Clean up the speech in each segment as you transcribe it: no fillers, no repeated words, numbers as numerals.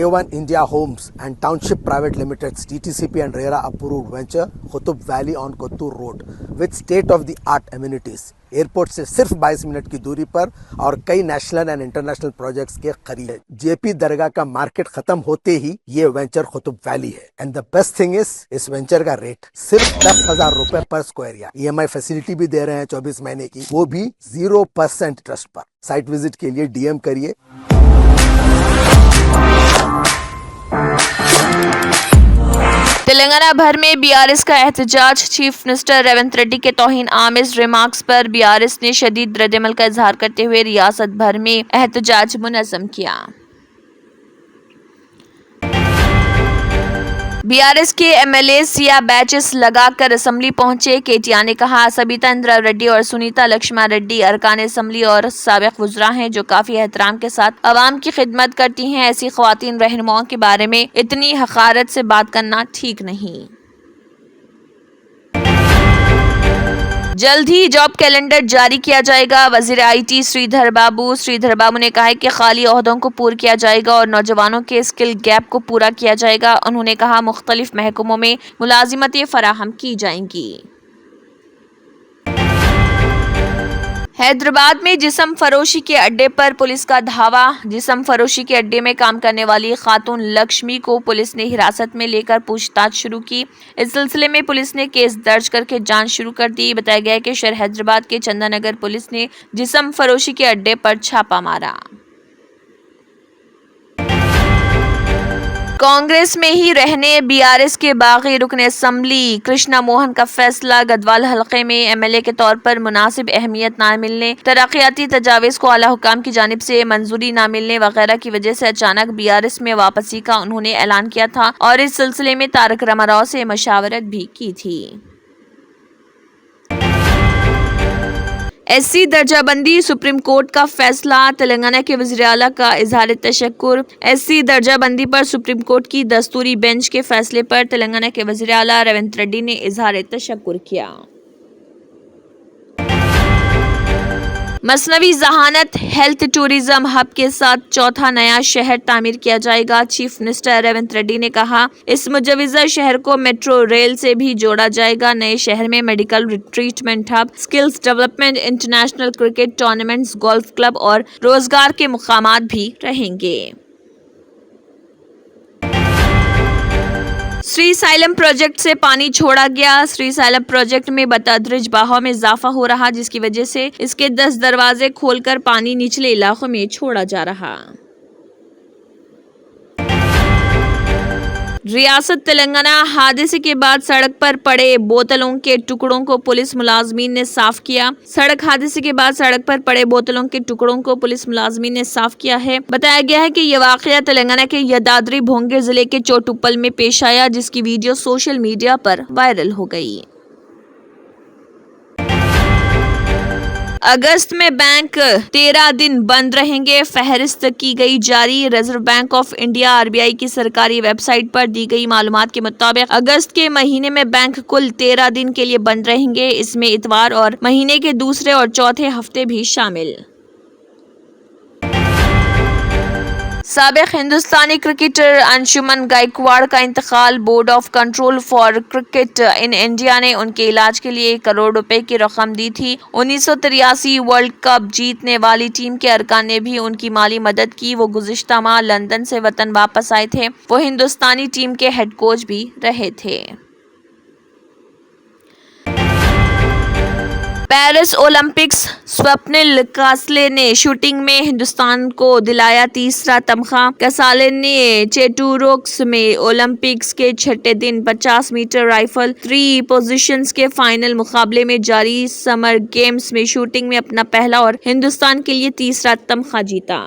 A1 India Homes and Township Private Limited's DTCP and RERA approved venture Qutub Valley on Kottur Road with state-of-the-art amenities. Airport से सिर्फ 22 minute की दूरी पर और कई national and international projects के करीब है। जेपी दरगाह का मार्केट खत्म होते ही ये वेंचर कुतुब वैली है। And the best thing is इस वेंचर का रेट सिर्फ 10,000 रुपए पर स्क्वायर यार्ड। EMI फैसिलिटी भी दे रहे हैं 24 महीने की, वो भी 0% ट्रस्ट पर। साइट विजिट के लिए DM करिए। तेलंगाना भर में BRS का एहतजाज। चीफ मिनिस्टर रेवंत रेड्डी के तौहीन आमेज रिमार्क्स पर BRS ने शदीद रद्दअमल का इजहार करते हुए रियासत भर में एहतजाज मुनज़्ज़म किया। BRS के MLA सिया बैचेस लगाकर असम्बली पहुंचे। KTR ने कहा सबिता इंद्रा रेड्डी और सुनीता लक्ष्मण रेड्डी अरकान असम्बली और साबिक वज़रा हैं जो काफी एहतराम के साथ अवाम की खिदमत करती हैं। ऐसी ख्वातीन रहनुमाओं के बारे में इतनी हक़ारत से बात करना ठीक नहीं। जल्द ही जॉब कैलेंडर जारी किया जाएगा। वजीर IT श्रीधर बाबू ने कहा है कि खाली ओहदों को पूरा किया जाएगा और नौजवानों के स्किल गैप को पूरा किया जाएगा। उन्होंने कहा मुख्तलिफ महकमों में मुलाजिमतें फराहम की जाएंगी। हैदराबाद में जिस्म फरोशी के अड्डे पर पुलिस का धावा। जिस्म फरोशी के अड्डे में काम करने वाली खातून लक्ष्मी को पुलिस ने हिरासत में लेकर पूछताछ शुरू की। इस सिलसिले में पुलिस ने केस दर्ज करके जांच शुरू कर दी। बताया गया है कि शहर हैदराबाद के चंदानगर पुलिस ने जिस्म फरोशी के अड्डे पर छापा मारा। कांग्रेस में ही रहने BRS के बागी रुकन असम्बली कृष्णा मोहन का फैसला। गदवाल हलके में MLA के तौर पर मुनासिब अहमियत न मिलने, तरक्याती तजावीज़ को आला हुकाम की जानिब से मंजूरी न मिलने वगैरह की वजह से अचानक BRS में वापसी का उन्होंने ऐलान किया था और इस सिलसिले में तारक रामाराव से मशावरत भी की थी। SC दर्जाबंदी सुप्रीम कोर्ट का फैसला। तेलंगाना के वज़ीर आला का इजहार तशक्कुर। SC दर्जाबंदी पर सुप्रीम कोर्ट की दस्तूरी बेंच के फैसले पर तेलंगाना के वज़ीर आला रेवंत रेड्डी ने इजहार तशक्कुर किया। मसनवी जहानत हेल्थ टूरिज्म हब के साथ चौथा नया शहर तामीर किया जाएगा। चीफ मिनिस्टर रेवंत रेड्डी ने कहा इस मुजव्वज़ा शहर को मेट्रो रेल से भी जोड़ा जाएगा। नए शहर में medical treatment hub, skills development, international cricket tournaments, golf club और रोजगार के मुकामात भी रहेंगे। श्रीसाइलम प्रोजेक्ट से पानी छोड़ा गया। श्रीसाइलम प्रोजेक्ट में बतदरीज बहाव में इजाफा हो रहा जिसकी वजह से इसके 10 दरवाजे खोलकर पानी निचले इलाकों में छोड़ा जा रहा। रियासत तेलंगाना हादसे के बाद सड़क पर पड़े बोतलों के टुकड़ों को पुलिस मुलाजमीन ने साफ किया। सड़क हादसे के बाद सड़क पर पड़े बोतलों के टुकड़ों को पुलिस मुलाजमीन ने साफ किया है। बताया गया है कि यह वाकया तेलंगाना के यदाद्री भोंगे जिले के चोटुप्पल में पेश आया जिसकी वीडियो सोशल मीडिया पर वायरल हो गई। अगस्त में बैंक 13 दिन बंद रहेंगे, फहरिस्त की गई जारी। Reserve bank of India RBI की सरकारी वेबसाइट पर दी गई मालूमात के मुताबिक अगस्त के महीने में बैंक कुल 13 दिन के लिए बंद रहेंगे। इसमें इतवार और महीने के दूसरे और चौथे हफ्ते भी शामिल। साबिक हिंदुस्तानी क्रिकेटर अंशुमन गायकवाड़ का इंतकाल। Board of control for cricket in India ने उनके इलाज के लिए 1 करोड़ रुपए की रकम दी थी। 1983 वर्ल्ड कप जीतने वाली टीम के अरकान ने भी उनकी माली मदद की। वो गुज़िश्ता माह लंदन से वतन वापस आए थे। वो हिंदुस्तानी टीम के हेड कोच भी रहे थे। Paris Olympics. स्वप्निल कासले ने शूटिंग में हिंदुस्तान को दिलाया तीसरा तमगा। कासाले ने चेटूरोक्स में ओलंपिक्स के छठे दिन 50 मीटर राइफल 3 पोजीशंस के फाइनल मुकाबले में जारी समर गेम्स में शूटिंग में अपना पहला और हिंदुस्तान के लिए तीसरा तमगा जीता।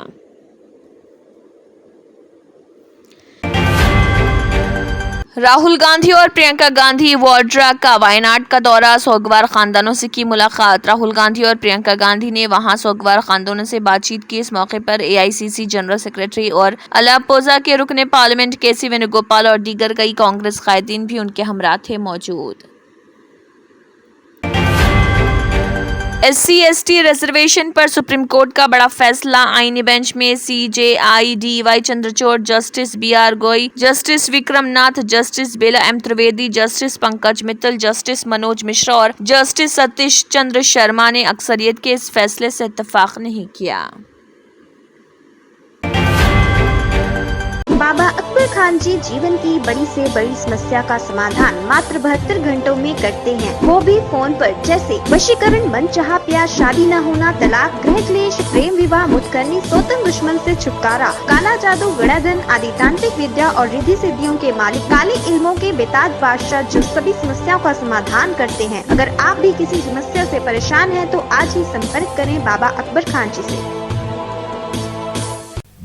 राहुल गांधी और प्रियंका गांधी वाड्रा का वायनाड का दौरा। सोगवार खानदानों से की मुलाकात। राहुल गांधी और प्रियंका गांधी ने वहां सोगवार खानदानों से बातचीत की। इस मौके पर AICC जनरल सेक्रेटरी और अलाप्पोजा के रुकने पार्लियामेंट KC वेणुगोपाल और दीगर कई कांग्रेस कायदीन भी उनके हमरा थे मौजूद। SC/ST रिजर्वेशन पर सुप्रीम कोर्ट का बड़ा फैसला। आईनी बेंच में CJI DY Chandrachud, justice BR गोई, जस्टिस विक्रम नाथ, जस्टिस बेला M Trivedi, justice Pankaj Mittal, justice Manoj Mishra और जस्टिस सतीश चंद्र शर्मा ने अक्सरियत के इस फैसले से इत्तेफाक नहीं किया। बाबा अकबर खान जी जीवन की बड़ी से बड़ी समस्या का समाधान मात्र 72 घंटों में करते हैं, वो भी फोन पर। जैसे वशीकरण, मनचाहा प्यार, शादी न होना, तलाक, गृह क्लेश, प्रेम विवाह, मुतकरनी, सोतन दुश्मन से छुटकारा, काला जादू, गड़ाधन आदि तांत्रिक विद्या और रिद्धि सिद्धियों के मालिक काले इल्मों के बेताज बादशाह जो सभी समस्याओं का समाधान करते हैं। अगर आप भी किसी समस्या से परेशान हैं तो आज ही संपर्क करें बाबा अकबर खान जी से।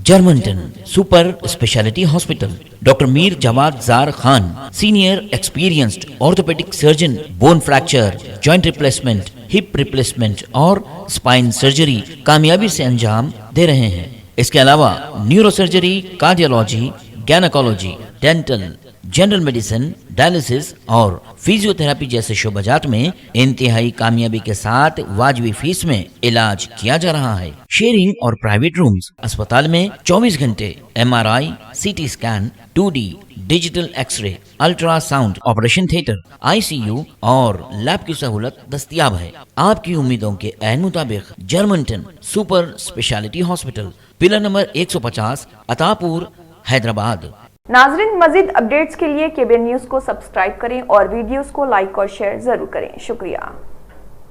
Germanton super speciality hospital, doctor Mir Jawad Zar Khan, senior experienced orthopaedic surgeon, bone fracture, joint replacement, hip replacement और स्पाइन सर्जरी कामयाबी से अंजाम दे रहे हैं। इसके अलावा neuro surgery, cardiology, gynaecology, dental, general medicine, dialysis और फिजियोथेरेपी जैसे शोबाजात में इंतहाई कामयाबी के साथ वाजबी फीस में इलाज किया जा रहा है। शेयरिंग और प्राइवेट रूम्स, अस्पताल में 24 घंटे MRI, CT scan, 2D digital X-ray, ultrasound, operation theatre, ICU और लैब की सहूलत दस्तयाब है। आपकी उम्मीदों के ऐन मुताबिक Germanton super speciality hospital, pillar number 150, Attapur, Hyderabad. नाजरीन, मजीद अपडेट्स के लिए KBN न्यूज़ को सब्सक्राइब करें और वीडियोस को लाइक और शेयर जरूर करें। शुक्रिया।